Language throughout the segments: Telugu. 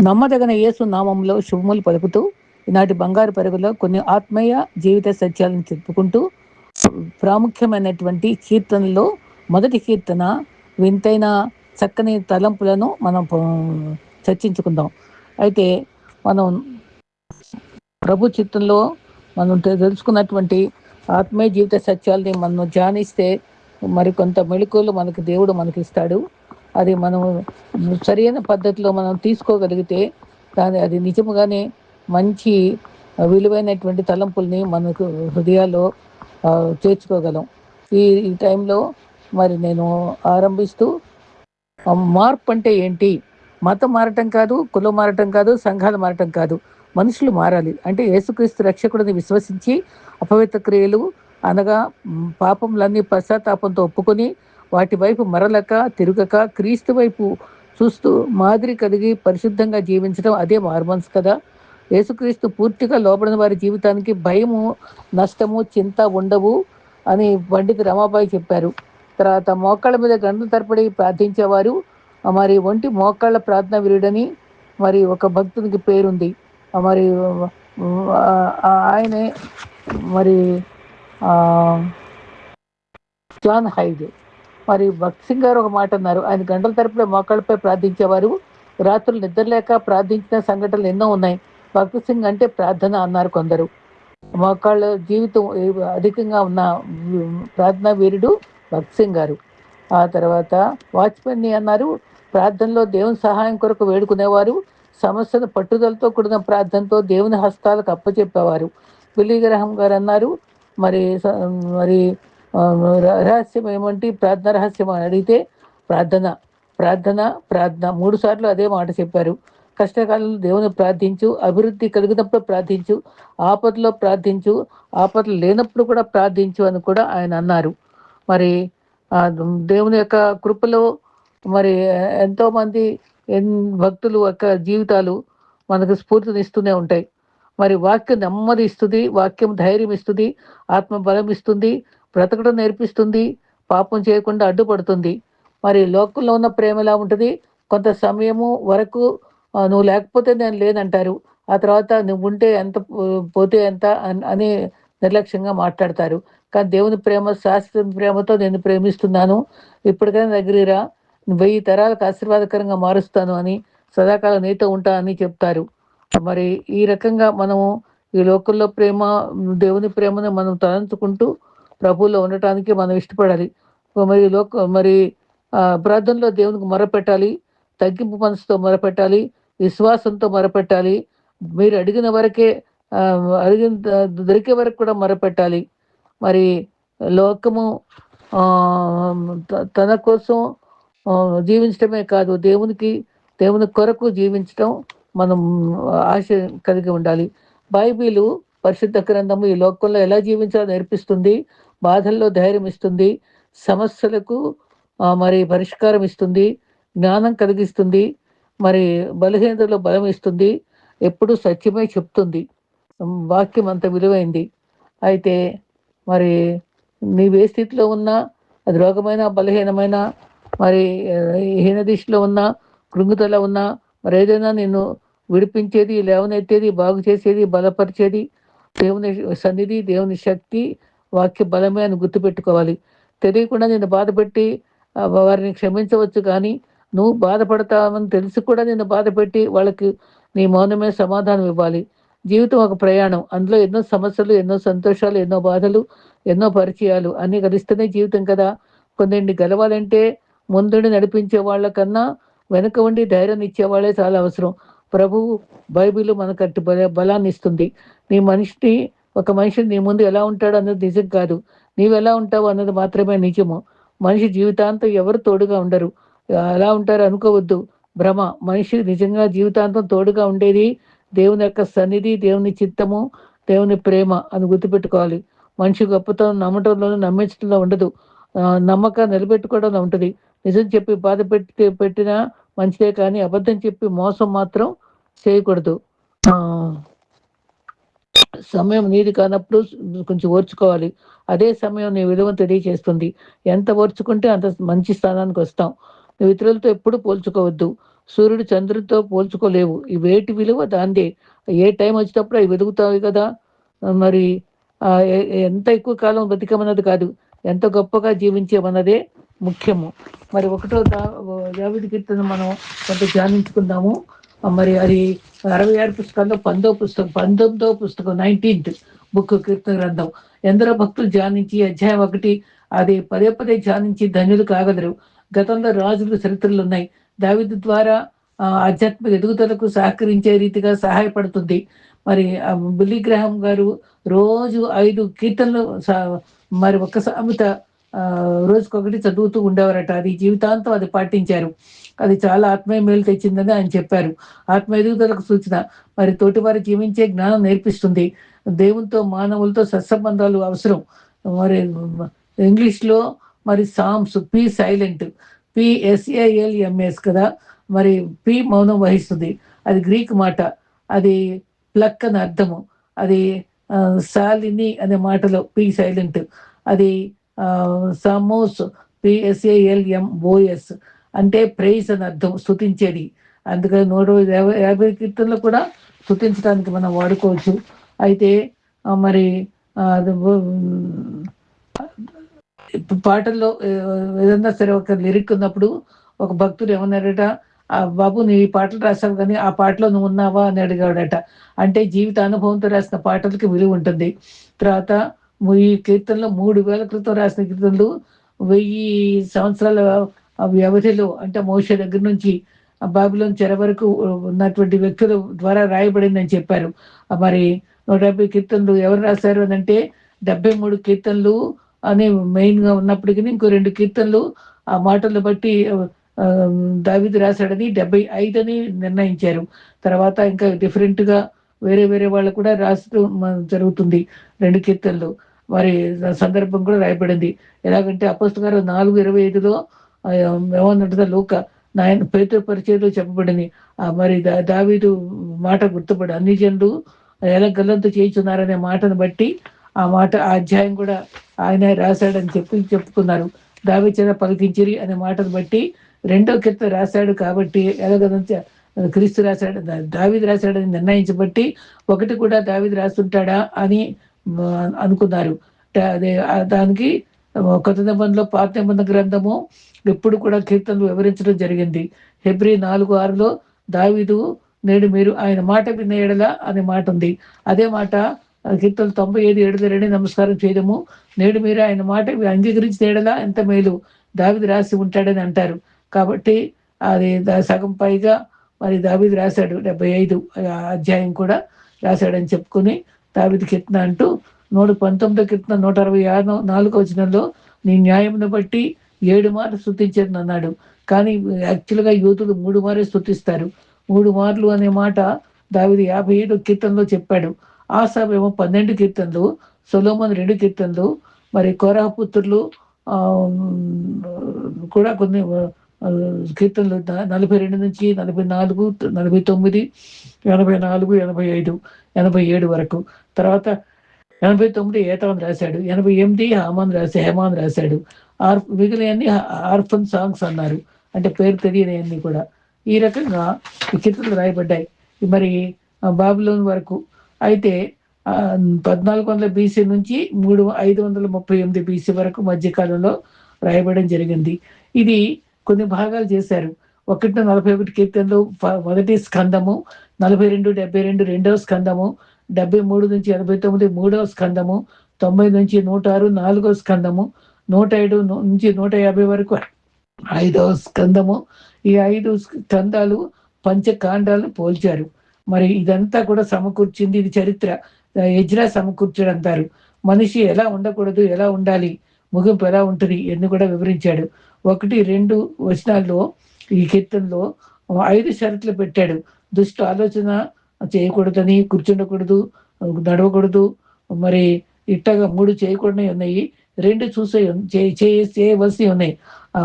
నమ్మదగిన యేసు నామంలో శుభములు పలుకుతూ ఈనాటి బంగారు పరుగులో కొన్ని ఆత్మీయ జీవిత సత్యాలను చెప్పుకుంటూ ప్రాముఖ్యమైనటువంటి కీర్తనలో మొదటి కీర్తన వింతైన చక్కని తలంపులను మనం చర్చించుకుందాం. అయితే మనం ప్రభు చిత్తంలో మనం తెలుసుకున్నటువంటి ఆత్మీయ జీవిత సత్యాలని మనం ధ్యానిస్తే మరికొంత మెళుకువలు మనకు దేవుడు మనకిస్తాడు. అది మనం సరైన పద్ధతిలో మనం తీసుకోగలిగితే అది నిజముగానే మంచి విలువైనటువంటి తలంపుల్ని మనకు హృదయాల్లో చేర్చుకోగలం. ఈ టైంలో మరి నేను ఆరంభిస్తూ మార్పు అంటే ఏంటి? మతం మారటం కాదు, కులం మారటం కాదు, సంఘాలు మారటం కాదు, మనుషులు మారాలి. అంటే యేసుక్రీస్తు రక్షకుడిని విశ్వసించి అపవిత్ర క్రియలు అనగా పాపములన్నీ పశ్చాత్తాపంతో ఒప్పుకొని వాటి వైపు మరలక తిరగక క్రీస్తు వైపు చూస్తూ మాదిరి కలిగి పరిశుద్ధంగా జీవించడం అదే మార్మన్స్ కదా. యేసుక్రీస్తు పూర్తిగా లోబడిన వారి జీవితానికి భయము, నష్టము, చింత ఉండవు అని పండిత రమాబాయి చెప్పారు. తర్వాత మోకాళ్ళ మీద గంటల తరబడి ప్రార్థించేవారు మరి ఒంటి మోకాళ్ళ ప్రార్థన వీరుడని మరి ఒక భక్తునికి పేరుంది. మరి ఆయనే మరి జాన్ హైడ్. మరి భక్త్ సింగ్ గారు ఒక మాట అన్నారు, ఆయన గంటల తరపున మోకాళ్ళపై ప్రార్థించేవారు, రాత్రులు నిద్రలేక ప్రార్థించిన సంఘటనలు ఎన్నో ఉన్నాయి. భక్త్ సింగ్ అంటే ప్రార్థన అన్నారు కొందరు. మోకాళ్ళ జీవితం అధికంగా ఉన్న ప్రార్థనా వీరుడు భక్త్ సింగ్ గారు. ఆ తర్వాత వాజ్పేయిని అన్నారు, ప్రార్థనలో దేవుని సహాయం కొరకు వేడుకునేవారు, సమస్యను పట్టుదలతో కూడిన ప్రార్థనతో దేవుని హస్తాలకు అప్పచెప్పేవారు. బిల్లీ గ్రహాం గారు అన్నారు, మరి మరి రహస్యం ఏమంటే ప్రార్థన రహస్యం అని అడిగితే ప్రార్థన ప్రార్థన ప్రార్థన 3 సార్లు అదే మాట చెప్పారు. కష్టకాలంలో దేవుని ప్రార్థించు, అభివృద్ధి కలిగినప్పుడు ప్రార్థించు, ఆపదలో ప్రార్థించు, ఆపదలు లేనప్పుడు కూడా ప్రార్థించు అని కూడా ఆయన అన్నారు. మరి దేవుని యొక్క కృపలో మరి ఎంతోమంది భక్తులు యొక్క జీవితాలు మనకు స్ఫూర్తినిస్తూనే ఉంటాయి. మరి వాక్యం నెమ్మది ఇస్తుంది, వాక్యం ధైర్యం ఇస్తుంది, ఆత్మ బలం ఇస్తుంది, బ్రతకడం నేర్పిస్తుంది, పాపం చేయకుండా అడ్డుపడుతుంది. మరి లోకంలో ఉన్న ప్రేమ ఎలా ఉంటుంది? కొంత సమయము వరకు నువ్వు లేకపోతే నేను లేనంటారు, ఆ తర్వాత నువ్వు ఉంటే ఎంత పోతే ఎంత అని నిర్లక్ష్యంగా మాట్లాడతారు. కానీ దేవుని ప్రేమ శాశ్వత ప్రేమతో నేను ప్రేమిస్తున్నాను, ఇప్పటికైనా దగ్గరరా, 1000 తరాలకు ఆశీర్వాదకరంగా మారుస్తాను అని, సదాకాలం నీతో ఉంటా అని చెప్తారు. మరి ఈ రకంగా మనము ఈ లోకంలో ప్రేమ, దేవుని ప్రేమను మనం తలంచుకుంటూ ప్రభువులో ఉండటానికి మనం ఇష్టపడాలి. మరి ప్రార్థనలో దేవునికి మొరపెట్టాలి, తగ్గింపు మనసుతో మొరపెట్టాలి, విశ్వాసంతో మొరపెట్టాలి. మీరు అడిగిన వరకే అడిగిన దొరికే వరకు కూడా మొరపెట్టాలి. మరి లోకము తన కోసం జీవించడమే కాదు, దేవుని కొరకు జీవించడం మనం ఆశ కలిగి ఉండాలి. బైబిలు పరిశుద్ధ గ్రంథము ఈ లోకంలో ఎలా జీవించాలో నేర్పిస్తుంది, బాధల్లో ధైర్యం ఇస్తుంది, సమస్యలకు మరి పరిష్కారం ఇస్తుంది, జ్ఞానం కలిగిస్తుంది, మరి బలహీనతలో బలం ఇస్తుంది, ఎప్పుడు సత్యమే చెప్తుంది. వాక్యం అంత విలువైంది. అయితే మరి నీవే స్థితిలో ఉన్నా, అది రోగమైన, బలహీనమైన, మరి హీనదిశలో ఉన్నా, కృంగుతల ఉన్నా, మరి ఏదైనా నిన్ను విడిపించేది, లేవనెత్తేది, బాగు చేసేది, బలపరిచేది దేవుని సన్నిధి, దేవుని శక్తి, వాక్య బలమే అని గుర్తుపెట్టుకోవాలి. తెలియకుండా నిన్ను బాధపెట్టి వారిని క్షమించవచ్చు, కానీ నువ్వు బాధపడతావని తెలిసి కూడా నిన్ను బాధపెట్టి వాళ్ళకి నీ మౌనమే సమాధానం ఇవ్వాలి. జీవితం ఒక ప్రయాణం, అందులో ఎన్నో సమస్యలు, ఎన్నో సంతోషాలు, ఎన్నో బాధలు, ఎన్నో పరిచయాలు అన్నీ కలిస్తేనే జీవితం కదా. కొందరిని గెలవాలంటే ముందుండి నడిపించే వాళ్ళకన్నా వెనుక ఉండి ధైర్యాన్ని ఇచ్చేవాళ్ళే చాలా అవసరం. ప్రభువు బైబిల్ మనకు అట్టి బలాన్ని ఇస్తుంది. ఒక మనిషిని నీ ముందు ఎలా ఉంటాడు అన్నది నిజం కాదు, నీవు ఎలా ఉంటావు అన్నది మాత్రమే నిజము. మనిషి జీవితాంతం ఎవరు తోడుగా ఉండరు, ఎలా ఉంటారు అనుకోవద్దు, భ్రమ. మనిషి నిజంగా జీవితాంతం తోడుగా ఉండేది దేవుని యొక్క సన్నిధి, దేవుని చిత్తము, దేవుని ప్రేమ అని గుర్తుపెట్టుకోవాలి. మనిషి గొప్పతనం నమ్మటంలోనూ నమ్మించడంలో ఉండదు, నమ్మకం నిలబెట్టుకోవడంలో ఉంటుంది. నిజం చెప్పి బాధ పెట్టినా మంచిదే, కానీ అబద్ధం చెప్పి మోసం మాత్రం చేయకూడదు. సమయం నీది కానప్పుడు కొంచెం ఓర్చుకోవాలి, అదే సమయం నీ విలువను తెలియజేస్తుంది. ఎంత ఓర్చుకుంటే అంత మంచి స్థానానికి వస్తాం. నువ్వు ఇతరులతో ఎప్పుడు పోల్చుకోవద్దు. సూర్యుడు చంద్రుడితో పోల్చుకోలేవు. ఈ వేటి విలువ దాందే. ఏ టైం వచ్చినప్పుడు అవి వెలుగుతాయి కదా. మరి ఎంత ఎక్కువ కాలం బతికమన్నది కాదు, ఎంత గొప్పగా జీవించామన్నదే ముఖ్యము. మరి ఒకటో దావీదు కీర్తన మనం కొంత ధ్యానించుకుందాము. మరి అది 66 పుస్తకాల్లో 19వ పుస్తకం 19th బుక్ కీర్తన గ్రంథం. ఎందరో భక్తులు ధ్యానించి అధ్యాయం 1 అది పదే పదే ధ్యానించి ధన్యులు కాగలరు. గతంలో రాజుల చరిత్రలు ఉన్నాయి. దావీదు ద్వారా ఆధ్యాత్మిక ఎదుగుదలకు సహకరించే రీతిగా సహాయపడుతుంది. మరి బిల్లీ గ్రహాం గారు రోజు 5 కీర్తనలు మరి ఒక్క సామెత రోజుకొకటి చదువుతూ ఉండేవారట. అది జీవితాంతం అది పాటించారు. అది చాలా ఆత్మీయ మేలు తెచ్చిందని ఆయన చెప్పారు. ఆత్మ ఎదుగుదలకు సూచన. మరి తోటివారు జీవించే జ్ఞానం నేర్పిస్తుంది. దేవునితో మానవులతో సత్సంబంధాలు అవసరం. మరి ఇంగ్లీష్లో మరి సామ్స్ పి సైలెంట్, PSALMS కదా. మరి పి మౌనం వహిస్తుంది. అది గ్రీక్ మాట. అది ప్లక్ అని అర్థము. అది సాలిని అనే మాటలో పి సైలెంట్. అది సమోస్ PSALMOS అంటే ప్రైజ్ అని అర్థం, స్తుతించేది. అందుకని 150 కీర్తనలు కూడా స్తుతించడానికి మనం వాడుకోవచ్చు. అయితే మరి పాటల్లో ఏదన్నా సరే ఒక లిరిక్ ఉన్నప్పుడు ఒక భక్తుడు ఏమన్నారట, బాబు నీ పాటలు రాసావు కానీ ఆ పాటలో నువ్వు ఉన్నావా అని అడిగాడట. అంటే జీవిత అనుభవంతో రాసిన పాటలకి విలువ ఉంటుంది. తర్వాత ఈ కీర్తనలో 3000 క్రితం రాసిన కీర్తనలు 1000 సంవత్సరాల వ్యవధిలో, అంటే మోషే దగ్గర నుంచి బాబిలోను చెర వరకు ఉన్నటువంటి వ్యక్తుల ద్వారా రాయబడిందని చెప్పారు. మరి 150 కీర్తనలు ఎవరు రాశారు అని అంటే 73 కీర్తనలు అని మెయిన్గా ఉన్నప్పటికీ ఇంకో 2 కీర్తనలు ఆ మాటలను బట్టి దావీదు రాశాడని 75 అని నిర్ణయించారు. తర్వాత ఇంకా డిఫరెంట్గా వేరే వేరే వాళ్ళు కూడా రాస్తూ జరుగుతుంది 2 కీర్తనలు. మరి సందర్భం కూడా రాయబడింది. ఎలాగంటే అపోస్తలుల 4:25లో ఏమన్నట్టుగా లూకా నాయన పేతురు పరిచయంలో చెప్పబడింది. మరి దావీదు మాట గుర్తుపడి అన్ని జనులు ఎలా గల్లంతు చేయించున్నారనే మాటను బట్టి ఆ మాట ఆ అధ్యాయం కూడా ఆయన రాశాడని చెప్పుకున్నారు. దావీదు పలికించిరి అనే మాటను బట్టి 2వ కీర్తన రాశాడు కాబట్టి ఎలాగంత క్రీస్తు రాశాడు, దావీదు రాశాడని నిర్ణయించబట్టి ఒకటి కూడా దావీదు రాస్తుంటాడా అని అనుకున్నారు. అదే దానికి కొత్త నిబంధనలో పాత నిబంధన గ్రంథము ఎప్పుడు కూడా కీర్తనలు వివరించడం జరిగింది. హెబ్రీ 4:6లో దావీదు నేడు మీరు ఆయన మాట విన్న ఎడల అనే మాట ఉంది. అదే మాట కీర్తనలు 95:7 నమస్కారం చేయడము, నేడు మీరు ఆయన మాట అంగీకరించిన ఎడల ఎంత మేలు దావీదు రాసి ఉంటాడని అంటారు. కాబట్టి అది సగం పైగా మరి దావీదు రాశాడు. 75 అధ్యాయం కూడా రాశాడని చెప్పుకొని దావీదు కీర్తన అంటూ 119 కీర్తన 164 వచనంలో నీ న్యాయమును బట్టి 7 మార్లు స్తుతించను అన్నాడు. కానీ యాక్చువల్గా యూతులు 3 మార్లు స్తుతిస్తారు. 3 మార్లు అనే మాట దావీదు 57 కీర్తనలో చెప్పాడు. ఆసాబేమో 12 కీర్తనలు, సొలొమోను 2 కీర్తనలు, మరి కోరహ పుత్రులు కూడా కొన్ని కీర్తనలు 42 నుంచి 44, 49, 84, 85, 87 వరకు. తర్వాత 89 ఏతాన్ రాశాడు. 88 హేమాన్ రాశాడు. మిగిలినవన్నీ ఆర్ఫన్ సాంగ్స్ అన్నారు, అంటే పేరు తెలియనివన్నీ కూడా. ఈ రకంగా ఈ కీర్తనలు రాయబడ్డాయి మరి బాబిలోను వరకు. అయితే 1400 BC నుంచి 538 BC వరకు మధ్యకాలంలో రాయబడడం జరిగింది. ఇది కొన్ని భాగాలు చేశారు. 141 కీర్తనలు మొదటి స్కందము, 42, 72 రెండవ స్కందము, 73 నుంచి 89 మూడవ స్కందము, 90 నుంచి 106 నాలుగవ స్కందము, 107 నుంచి 150 వరకు 5వ స్కందము. ఈ 5 స్కందాలు పంచకాండాలను పోల్చారు. మరి ఇదంతా కూడా సమకూర్చింది. ఇది చరిత్ర. ఎజ్రా సమకూర్చాడు అంటారు. మనిషి ఎలా ఉండకూడదు, ఎలా ఉండాలి, ముగింపు ఎలా ఉంటుంది ఎన్ని కూడా వివరించాడు. 1, 2 వచనాల్లో ఈ కీర్తనలో 5 షరతులు పెట్టాడు. దుష్ట ఆలోచన చేయకూడదని, కూర్చుండకూడదు, నడవకూడదు, మరి ఇట్టగా 3 చేయకూడనే ఉన్నాయి, 2 చేయవలసి ఉన్నాయి.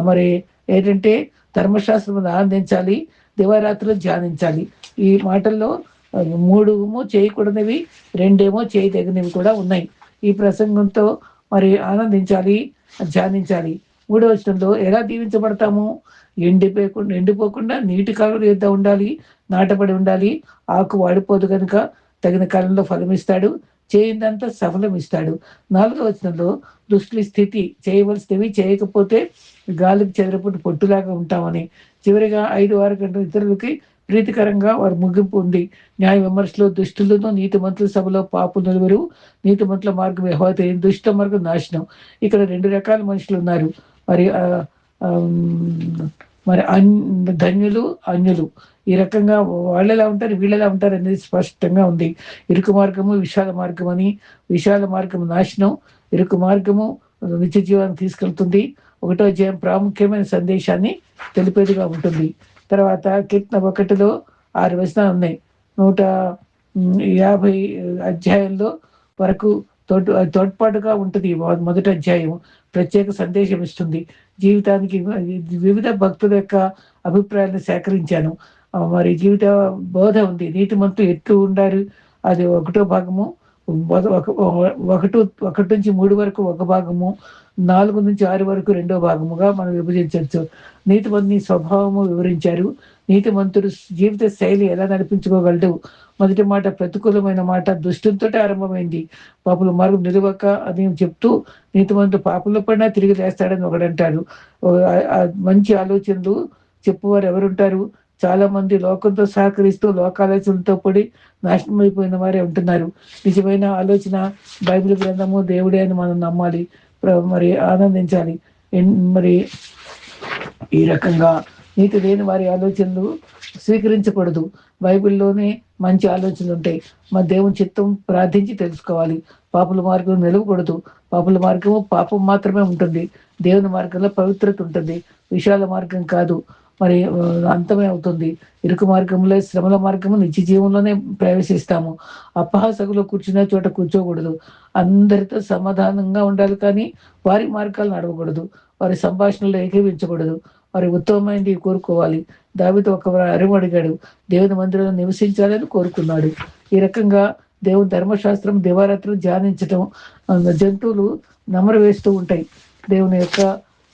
మరి ఏంటంటే ధర్మశాస్త్రం ఆనందించాలి, దివారాత్రులు ధ్యానించాలి. ఈ మాటల్లో 3 చేయకూడనివి, 2 చేయదగినవి కూడా ఉన్నాయి. ఈ ప్రసంగంతో మరి ఆనందించాలి, ధ్యానించాలి. మూడవ వచనంలో ఎలా దీవించబడతాము? ఎండిపోకుండా నీటి కాలువల యొద్ద ఉండాలి, నాటబడి ఉండాలి. ఆకు వాడిపోదు కనుక తగిన కాలంలో ఫలమిస్తాడు, చేయిందంతా సఫలమిస్తాడు. 4వ వచనంలో దుష్టుల స్థితి, చేయవలసినవి చేయకపోతే గాలికి చెదరపుట్టు పొట్టులాగా ఉంటామని. చివరిగా 5, 6 గంటల ఇతరులకి ప్రీతికరంగా వారి ముగింపు ఉంది. న్యాయ విమర్శలో దుష్టులను, నీతిమంతుల సభలో పాపులు నిలువరు. నీతిమంతుల మార్గం యెహోవా తెలియని, దుష్ట మార్గం నాశనం. ఇక్కడ 2 రకాల మనుషులు ఉన్నారు. మరి మరి ధన్యులు, అన్యులు. ఈ రకంగా వాళ్ళెలా ఉంటారు, వీళ్ళెలా ఉంటారు అనేది స్పష్టంగా ఉంది. ఇరుకు మార్గము, విశాల మార్గం అని. విశాల మార్గము నాశనం, ఇరుకు మార్గము నిత్య జీవాన్ని తీసుకెళ్తుంది. 1వ అధ్యాయం ప్రాముఖ్యమైన సందేశాన్ని తెలిపేదిగా ఉంటుంది. తర్వాత కీర్తన 1లో 6 వచనాలు ఉన్నాయి. 150 అధ్యాయంలో వరకు తోడ్పాటుగా ఉంటుంది. మొదటి అధ్యాయం ప్రత్యేక సందేశం ఇస్తుంది. జీవితానికి వివిధ భక్తుల యొక్క అభిప్రాయాలను సేకరించాను. మరి జీవిత బోధ ఉంది. నీతిమంతులు ఎట్లు ఉండాలి, అది 1వ భాగము. 1 నుంచి 3 వరకు ఒక భాగము, 4 నుంచి 6 వరకు 2వ భాగముగా మనం విభజించవచ్చు. నీతిమంతుని స్వభావము వివరించారు. నీతిమంతుడు జీవిత శైలి ఎలా నడిపించుకోగలడు? మొదటి మాట ప్రతికూలమైన మాట దుష్టులతోటే ఆరంభమైంది. పాపుల మార్గం నిలవక అని చెప్తూ నీతిమంతుడు పాపంలో పడినా తిరిగి లేస్తాడని ఒకడంటాడు. మంచి ఆలోచనలు చెప్పువారు ఎవరుంటారు? చాలా మంది లోకంతో సహకరిస్తూ లోకాలోచనలతో పడి నాశనం అయిపోయిన వారే ఉంటున్నారు. నిజమైన ఆలోచన బైబిల్ గ్రంథము దేవుడే అని మనం నమ్మాలి, మరి ఆనందించాలి. మరి ఈ రకంగా నీతి లేని వారి ఆలోచనలు స్వీకరించకూడదు. బైబిల్లోనే మంచి ఆలోచనలు ఉంటాయి. మా దేవుని చిత్తం ప్రార్థించి తెలుసుకోవాలి. పాపుల మార్గం నిలవకూడదు. పాపుల మార్గము పాపం మాత్రమే ఉంటుంది. దేవుని మార్గంలో పవిత్రత ఉంటుంది. విశాల మార్గం కాదు, మరి అంతమే అవుతుంది. ఇరుకు మార్గంలో, శ్రమల మార్గము నిత్య జీవంలోనే ప్రవేశిస్తాము. అపహాసకులో కూర్చునే చోట కూర్చోకూడదు. అందరితో సమాధానంగా ఉండాలి, కానీ వారి మార్గాలు నడవకూడదు. వారి సంభాషణలో ఏకీవించకూడదు. వారి ఉత్తమమైనది కోరుకోవాలి. దావీదు ఒక అరిము అడిగాడు, దేవుని మందిరంలో నివసించాలని కోరుకున్నాడు. ఈ రకంగా దేవుని ధర్మశాస్త్రం దివారాత్రులు ధ్యానించటం. జంతువులు నమరు వేస్తూ ఉంటాయి. దేవుని యొక్క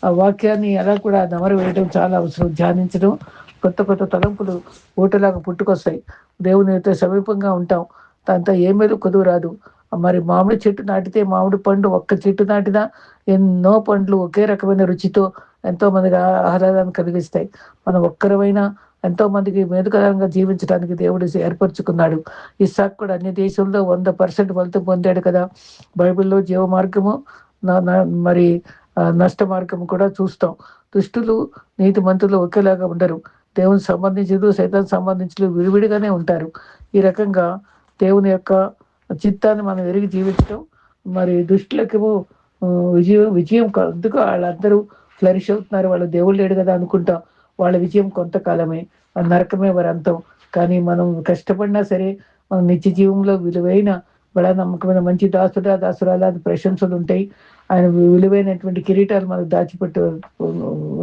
ఆ వాక్యాన్ని అలా కూడా నమరు వేయడం చాలా అవసరం. ధ్యానించడం, కొత్త కొత్త తలంపులు ఊటలాగా పుట్టుకొస్తాయి. దేవునితో సమీపంగా ఉంటాం. దాంతో ఏ మీద కొదువు రాదు. మరి మామిడి చెట్టు నాటితే మామిడి పండు ఒక్క చెట్టు నాటినా ఎన్నో పండ్లు ఒకే రకమైన రుచితో ఎంతో మందికి ఆహ్లాదాన్ని కలిగిస్తాయి. మనం ఒక్కరమైనా ఎంతో మందికి మేలుకరంగా జీవించడానికి దేవుడు ఏర్పరచుకున్నాడు. ఇస్సాకు కూడా అన్ని దేశంలో 100% ఫలితం పొందాడు కదా. బైబిల్లో జీవ మార్గము, మరి నష్ట మార్గము కూడా చూస్తాం. దుష్టులు నీతి మంతులు ఒకేలాగా ఉండరు. దేవునికి సంబంధించదు, సైతానికి సంబంధించిన విడివిడిగానే ఉంటారు. ఈ రకంగా దేవుని యొక్క చిత్తాన్ని మనం ఎరిగి జీవించడం. మరి దుష్టులకేమో విజయం ఎందుకు వాళ్ళందరూ ఫ్లరిష్ అవుతున్నారు, వాళ్ళ దేవుడు లేడు కదా అనుకుంటాం. వాళ్ళ విజయం కొంతకాలమే, నరకమే వారి అంతం. కానీ మనం కష్టపడినా సరే మనం నిత్య జీవంలో విలువైన బడా నమ్మకమైన మంచి దాసురాల ప్రశంసలు ఉంటాయి. ఆయన విలువైనటువంటి కిరీటాలు మనకు దాచిపెట్టు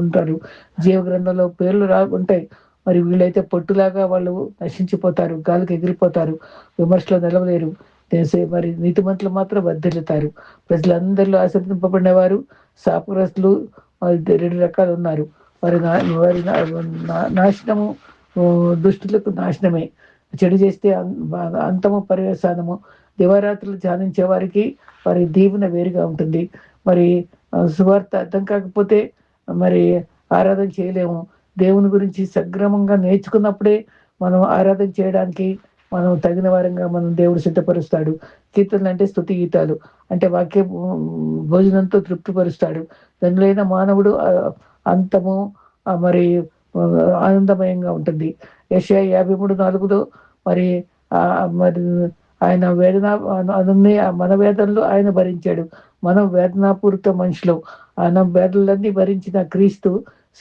ఉంటారు. జీవ గ్రంథంలో పేర్లు ఉంటాయి. మరి వీళ్ళైతే పొట్టులాగా వాళ్ళు నశించిపోతారు, గాలికి ఎగిరిపోతారు, విమర్శలో నిలవలేరు. మరి నీతిమంతులు మాత్రం వర్ధిల్లుతారు. ప్రజలందరిలో ఆశీర్వదింపబడిన వారు, శాపగ్రస్తులు 2 రకాలు ఉన్నారు. వారి నాశనము దుష్టులకు నాశనమే. చెడు చేస్తే అంతము పర్యవసానము. దివారాత్రులు ధ్యానించే వారికి వారి దీవెన వేరుగా ఉంటుంది. మరి సువార్త అర్థం కాకపోతే మరి ఆరాధన చేయలేము. దేవుని గురించి సక్రమంగా నేర్చుకున్నప్పుడే మనం ఆరాధన చేయడానికి మనం తగిన వారంగా మనం దేవుడు సిద్ధపరుస్తాడు. కీర్తనలు అంటే స్తుతి గీతాలు, అంటే వాక్య భోజనంతో తృప్తిపరుస్తాడు. దానిలైన మానవుడు అంతము మరి ఆనందమయంగా ఉంటుంది. యెషయా 53:4 మరి మరి ఆయన వేదన అన్నీ మన వేదనలు ఆయన భరించాడు. మనం వేదనాపూరిత మనుషులు. ఆయన వేదనలన్నీ భరించిన క్రీస్తు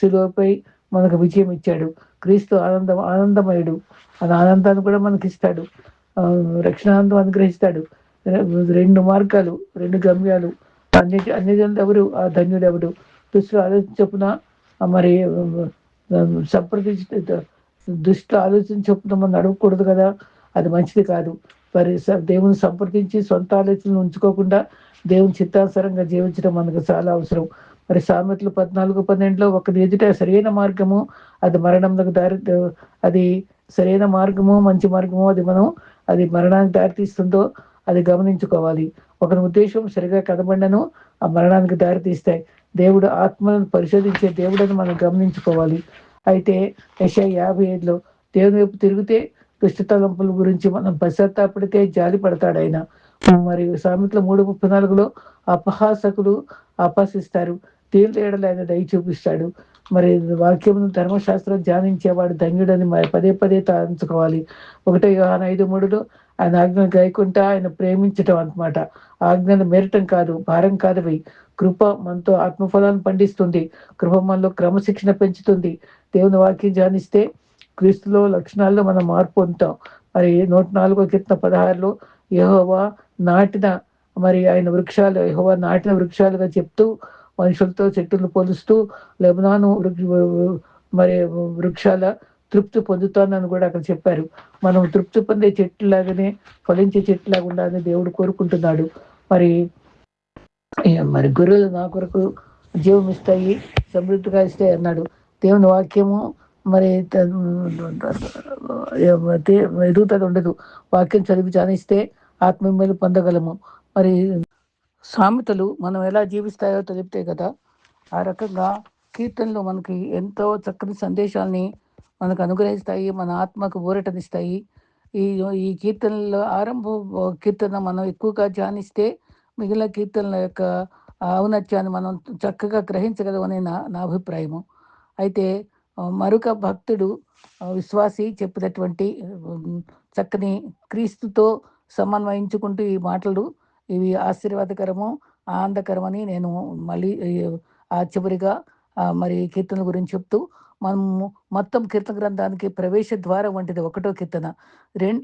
శిలువపై మనకు విజయం ఇచ్చాడు. క్రీస్తు ఆనందమయుడు. ఆ ఆనందాన్ని కూడా మనకి ఇస్తాడు. రక్షణానందం అనుగ్రహిస్తాడు. 2 మార్గాలు, 2 గమ్యాలు. అన్ని జనులు ఎవరు, ఆ ధన్యుడు ఎవడు? దుష్టులు ఆలోచించప్పున మరి సంప్రదించి దుష్టులు ఆలోచించప్పున మనం నడవకూడదు కదా, అది మంచిది కాదు. మరి దేవుని సంప్రదించి సొంత ఆలోచనలు ఉంచుకోకుండా దేవుని చిత్తానుసారంగా జీవించడం మనకు చాలా అవసరం. మరి సామెతలు 14:12 ఒకరి ఎదుట సరైన మార్గము అది మరణంలోకి అది సరైన మార్గము మంచి మార్గము అది మరణానికి దారితీస్తుందో అది గమనించుకోవాలి. ఒకరి ఉద్దేశం సరిగా కనబడినను ఆ మరణానికి దారితీస్తాయి. దేవుడు ఆత్మలను పరిశోధించే దేవుడని మనం గమనించుకోవాలి. అయితే యెషయా 55లో దేవుని వైపు తిరిగితే దుష్ట తలంపుల గురించి మనం పశ్చాత్తాపడితే జాలి పడతాడు ఆయన. మరి సామెతలు 3:34లో అపహాసకులు అపహసిస్తారు, దేవుని ఎడల ఆయన దయ చూపిస్తాడు. మరి వాక్యమును ధర్మశాస్త్రం ధ్యానించేవాడు ధన్యుడని మరి పదే పదే తలంచుకోవాలి. 1 యోహాను 5:3లో ఆయన ఆజ్ఞలు గైకుంటా ఆయన ప్రేమించటం అన్నమాట. ఆజ్ఞలు మేరటం కాదు, భారం కాదవి. కృప మనతో ఆత్మఫలాన్ని పండిస్తుంది. కృప మనలో క్రమశిక్షణ పెంచుతుంది. దేవుని వాక్యం ధ్యానిస్తే క్రీస్తులో లక్షణాల్లో మనం మార్పు పొందుతాం. మరి 104:16లో యెహోవా నాటిన ఆయన వృక్షాలు, యెహోవా నాటిన వృక్షాలుగా చెప్తూ మనుషులతో చెట్టును పోలుస్తూ లెబనాను మరి వృక్షాల తృప్తి పొందుతానని కూడా అక్కడ చెప్పారు. మనం తృప్తి పొందే చెట్టులాగానే ఫలించే చెట్టులాగా ఉండాలని దేవుడు కోరుకుంటున్నాడు. మరి మరి గొర్రెలు నా కొరకు జీవం ఇస్తాయి, సమృద్ధిగా ఇస్తాయి అన్నాడు. దేవుని వాక్యము మరి ఎదుగుతుంది ఉండదు. వాక్యం చదివి ధ్యానిస్తే ఆత్మీయలు పొందగలము. మరి సామెతలు మనం ఎలా జీవిస్తాయో తెలిపితే కదా. ఆ రకంగా కీర్తనలు మనకి ఎంతో చక్కని సందేశాల్ని మనకు అనుగ్రహిస్తాయి, మన ఆత్మకు ఊరటనిస్తాయి. ఈ ఈ కీర్తనలో ఆరంభ కీర్తన మనం ఎక్కువగా ధ్యానిస్తే మిగిలిన కీర్తనల యొక్క ఔన్నత్యాన్ని మనం చక్కగా గ్రహించగలమని నా అభిప్రాయము. అయితే మరొక భక్తుడు విశ్వాసి చెప్పినటువంటి చక్కని క్రీస్తుతో సమన్వయించుకుంటూ ఈ మాటలు ఇవి ఆశీర్వాదకరము, ఆనందకరమని నేను మళ్ళీ చివరిగా మరి కీర్తనల గురించి చెప్తూ మనము మొత్తం కీర్తన గ్రంథానికి ప్రవేశ ద్వారం వంటిది 1వ కీర్తన.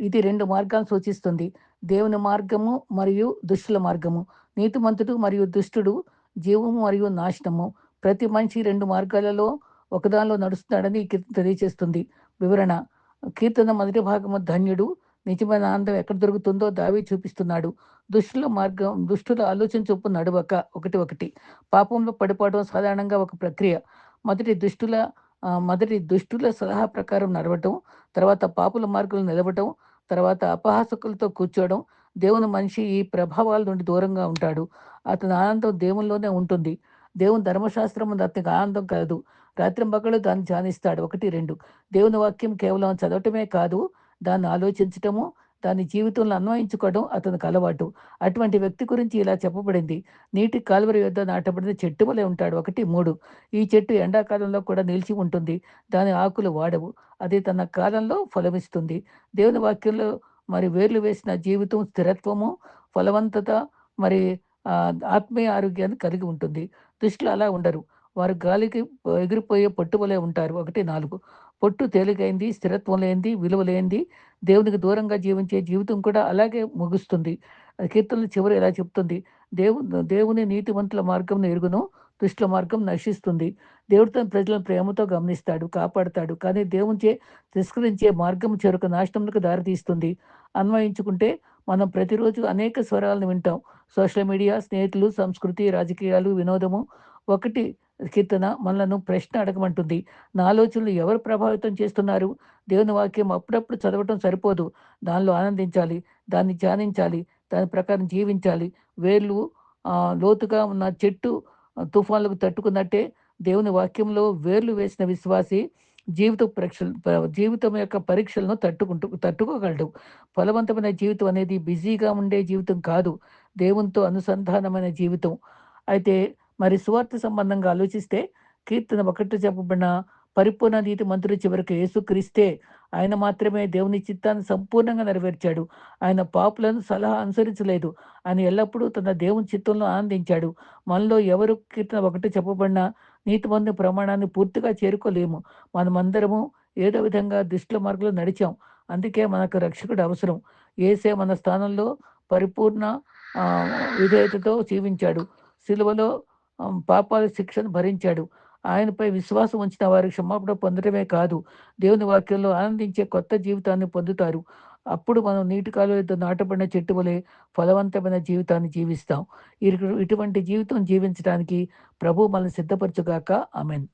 ఇది 2 మార్గాలను సూచిస్తుంది. దేవుని మార్గము మరియు దుష్టుల మార్గము, నీతిమంతుడు మరియు దుష్టుడు, జీవము మరియు నాశనము. ప్రతి మనిషి 2 మార్గాలలో ఒకదానిలో నడుస్తున్నాడని ఈ కీర్తన తెలియజేస్తుంది. వివరణ: కీర్తన మొదటి భాగము ధన్యుడు, నిజమైన ఆనందం ఎక్కడ దొరుకుతుందో దావీదు చూపిస్తున్నాడు. దుష్టుల ఆలోచన చొప్పున నడవక 1:1. పాపంలో పడిపోవడం సాధారణంగా ఒక ప్రక్రియ. మొదటి దుష్టుల సలహా ప్రకారం నడవటం, తర్వాత పాపుల మార్గంలో నిలవటం, తర్వాత అపహాసకులతో కూర్చోవడం. దేవుని మనిషి ఈ ప్రభావాల నుండి దూరంగా ఉంటాడు. అతని ఆనందం దేవునిలోనే ఉంటుంది. దేవుని ధర్మశాస్త్రం అతనికి ఆనందం కలదు. రాత్రింబగళ్ళు దాన్ని ధ్యానిస్తాడు. 1-2. దేవుని వాక్యం కేవలం చదవటమే కాదు, దాన్ని ఆలోచించటము, దాని జీవితంలో అన్వయించుకోవడం అతనికి అలవాటు. అటువంటి వ్యక్తి గురించి ఇలా చెప్పబడింది: నీటి కాలువరి యొద్ద నాటబడిన చెట్టు వలె ఉంటాడు. 1:3. ఈ చెట్టు ఎండాకాలంలో కూడా నిలిచి ఉంటుంది, దాని ఆకులు వాడవు, అది తన కాలంలో ఫలమిస్తుంది. దేవుని వాక్యంలో మరి వేర్లు వేసిన జీవితం స్థిరత్వము, ఫలవంతత, మరి ఆత్మీయ ఆరోగ్యాన్ని కలిగి ఉంటుంది. దుష్టులు అలా ఉండరు. వారు గాలికి ఎగిరిపోయే పొట్టు వలె ఉంటారు. 1:4. పొట్టు తేలికైంది, స్థిరత్వం లేనిది, విలువ లేనిది. దేవునికి దూరంగా జీవించే జీవితం కూడా అలాగే ముగుస్తుంది. కీర్తనల చివరి ఎలా చెప్తుంది: దేవుని నీతివంతుల మార్గం ఎరుగును, దుష్టుల మార్గం నశిస్తుంది. దేవుడు తన ప్రజలను ప్రేమతో గమనిస్తాడు, కాపాడుతాడు. కానీ దేవునిచే తిరస్కరించే మార్గం చెరకు నాశనంకు దారితీస్తుంది. అన్వయించుకుంటే మనం ప్రతిరోజు అనేక స్వరాలను వింటాం. సోషల్ మీడియా, స్నేహితులు, సంస్కృతి, రాజకీయాలు, వినోదము. 1 కీర్తన మనలను ప్రశ్న అడగమంటుంది: నా ఆలోచనలు ఎవరు ప్రభావితం చేస్తున్నారు? దేవుని వాక్యం అప్పుడప్పుడు చదవటం సరిపోదు, దానిలో ఆనందించాలి, దాన్ని ధ్యానించాలి, దాని ప్రకారం జీవించాలి. వేర్లు లోతుగా ఉన్న చెట్టు తుఫాన్లకు తట్టుకున్నట్టే దేవుని వాక్యంలో వేర్లు వేసిన విశ్వాసి జీవితం యొక్క పరీక్షలను తట్టుకోగలడు. ఫలవంతమైన జీవితం అనేది బిజీగా ఉండే జీవితం కాదు, దేవునితో అనుసంధానమైన జీవితం. అయితే మరి సువార్త సంబంధంగా ఆలోచిస్తే కీర్తన 1 చెప్పబడిన పరిపూర్ణ నీతి మంత్రుడు చివరికి యేసుక్రీస్తే. ఆయన మాత్రమే దేవుని చిత్తాన్ని సంపూర్ణంగా నెరవేర్చాడు. ఆయన పాపులను సలహా అనుసరించలేదు. ఆయన ఎల్లప్పుడూ తన దేవుని చిత్తంలో ఆనందించాడు. మనలో ఎవరు కీర్తన 1 చెప్పబడిన నీతిమంతుని ప్రమాణాన్ని పూర్తిగా చేరుకోలేము. మనమందరము ఏదో విధంగా దుష్టుల మార్గంలో నడిచాం. అందుకే మనకు రక్షకుడు అవసరం. యేసే మన స్థానంలో పరిపూర్ణ విధేయతతో జీవించాడు. సిలువలో పాపాల శిక్షను భరించాడు. ఆయనపై విశ్వాసం ఉంచిన వారు క్షమాపణ పొందడమే కాదు, దేవుని వాక్యంలో ఆనందించే కొత్త జీవితాన్ని పొందుతారు. అప్పుడు మనం నీటి కాలువలో నాటబడిన చెట్టు వలె ఫలవంతమైన జీవితాన్ని జీవిస్తాం. ఇటువంటి జీవితం జీవించడానికి ప్రభువు మనల్ని సిద్ధపరచుగాక. ఆమేన్.